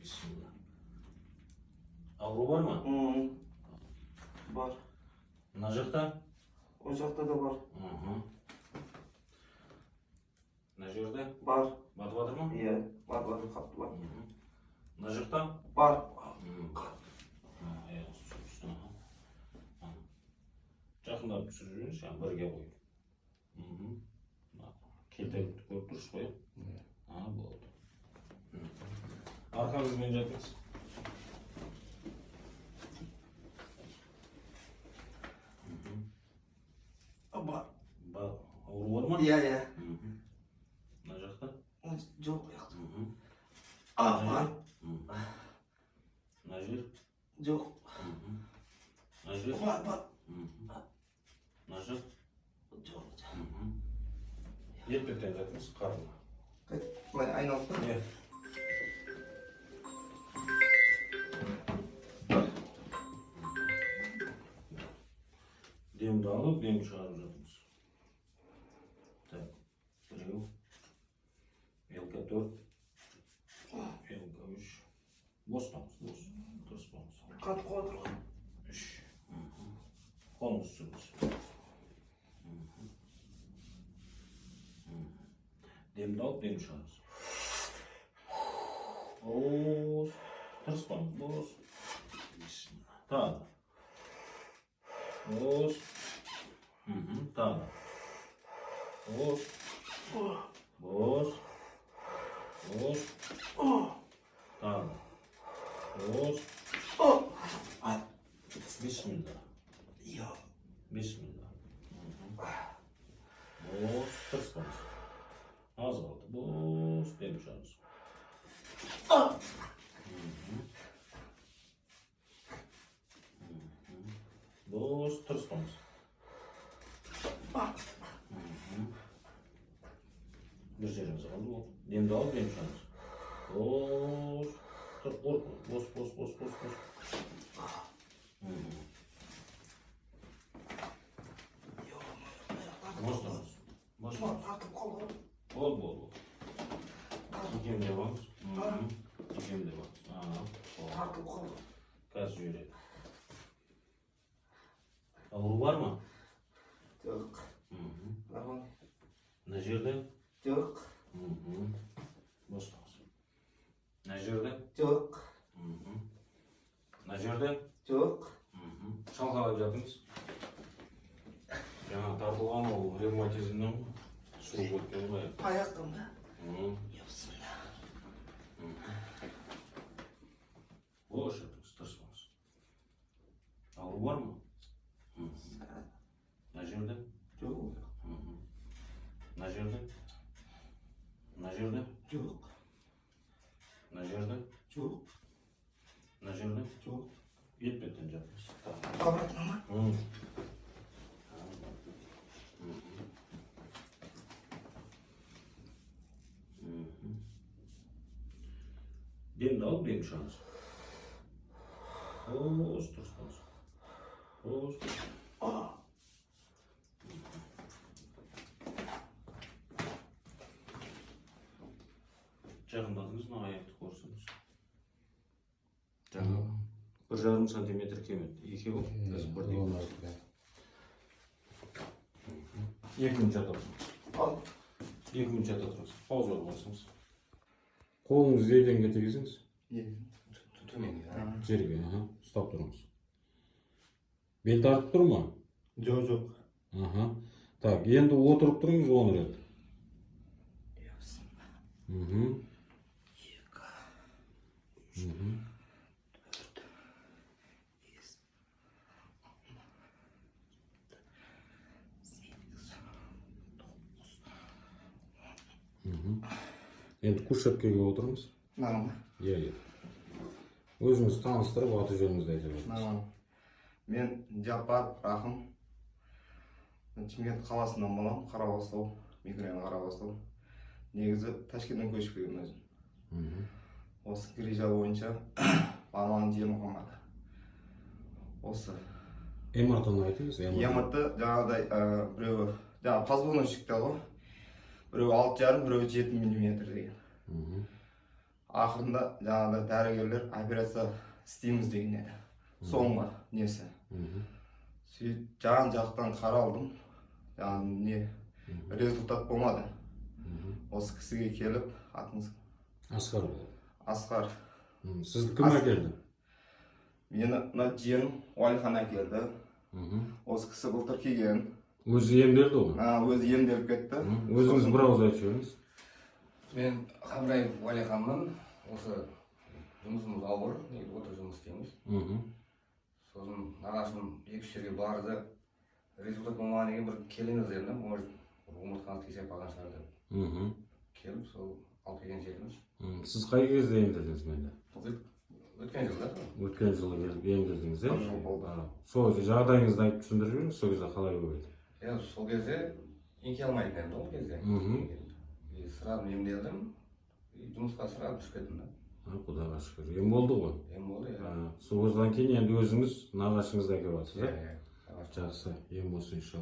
Bismillah. Auru var mı? Var. Mına жақта? O жақта da var. Mına жерде? Var. Батып жатыр ма? Iya, var қатты бар. Mına жақта? Бар. Жақындап түсіріп жүріңіз, бірге қойып. Келтегіңді көріп тұрсыз ғой? Болды. Арқаңызбен жатыңыз. Бар. Ауру бар ма? Иә. Мына жақта? Жоқ, яқты. Бар. Мына жер? Жоқ. Мына жер? Бар. Мына жер? Жоқ. Етпеттен жатыңыз, қарына. Былай айналып тұр. Демді алып, демді шығарып жатыңыз. Так, біреу. Елка 4. Елка 3. Бостаңыз, бос. Тырыспаңыз. Қатып қоя тұрған. 3. Қолыңыз түсіріңіз. Демді алып, демді шығарыңыз. Бос. Тырыспаңыз, бос. Тағы. Бос. Тағы. Бос. Бос. Бос. Тағы. Бос. Бисмилlah. Бисмилlah. Бос. Тырыспаңыз. Az kaldı. Bos demiş ağzı. Bos tırsmamız. Bir yerimize kaldı bu. Demde al demiş ağzı. Bos. Korkma. Bos. Bos. Қатып қалған. Bol. İkemde var. İkemde var. Тартып қалды. Kaç yürü. Auru var mı? Жоқ. Нормально. Ne жерде? Жоқ. Бос қалсын. Ne жерде? Жоқ. Ne жерде? Жоқ. Шалқалап жатыңыз. Жаңа тартылған ол ревматизмнен су өткен ғой. Аяқтымда. Bismillah. Boş yapınız, tırsmaz. Auru var mı? Ne жерде? Жоқ. Ne жерде? Ne жерде? Жоқ. Ne жерде? Жоқ. Ne жерде? Жоқ. Етпеттен жатыңыз. Обратно ма? Demde alıp demmiş ağzı. Bos tırsmaz. Bos. Жақындадыңыз мына аяқты көрсеңіз. Жаңа 1,5 сантиметр кемеді. Екеуі қазір бірдей. Екі минут жата тұрыңыз. 2 минут жата тұрыңыз. Пауза болмасаңыз. Қолыңызды еденге тигізіңіз. Төменге. Жерге, ұстап тұрыңыз. Бел тартып тұр ма? Жоқ. Так, енді отырып тұрыңыз 10 рет. Енді кушеткеге отырыңыз. Нормально. Иә. Өзіңіз таныстырып, аты жөніңізді айтып өтіңіз. Нормально. Мен Жапар Рахым. Шымкент қаласынан боламын, Қарабастау, микрорайон Қарабастау. Негізі Ташкенттен көшіп келген өзім. Осы Грижа бойынша Барман Жермұхаммад. Осы. МРТ-ны айтыңыз. МРТ жаңағыдай біреуі жаңағы позвоночникте ғой. Біреуі 6,5, біреуі 7 мм деген. Ақырында жаңағыдай дәрігерлер операция істейміз деген еді. Соңғы несі. Сөйтіп жан-жақтан қаралдым. Яғни результат болмады. Осы кісіге келіп, атыңыз Асқар. Асқар. Сізді кім әкелді? Мені жиенім Уәлихан әкелді. Осы кісі былтыр келген. Өзі емделді ғой? Өзі емделіп кетті. Өзіңіз бір ауыз айтып жіберіңіз. Мен Қабраев Уәлиханмын. Осы жұмысымыз ауыр, отыр жұмыс істейміз. Сосын нағашым екі-үш жерге барды. Результат болмағаннан кейін бір келіңіз дедім, может омыртқаңыз кесіп қалған шығар деп. Келіп, сол алып келген жеріміз. Сіз қай кезде емделдіңіз менде? Өткен жылда. Өткен жылы келіп емделдіңіз, Бір жыл болды. Сол жағдайыңызды айтып түсіндіріп жіберіңіз, сол кезде қалай болды? Сол кезде еңке алмайтын едім ол кезде. Сразу емделдім, жұмысқа сразу түсіп кеттім. Құдайға шүкір. Ем болды ғой? Ем болды, Содан кейін енді өзіңіз нағашыңызды әкеп жатсыз, иә? Жақсы, ем болсын иншалла.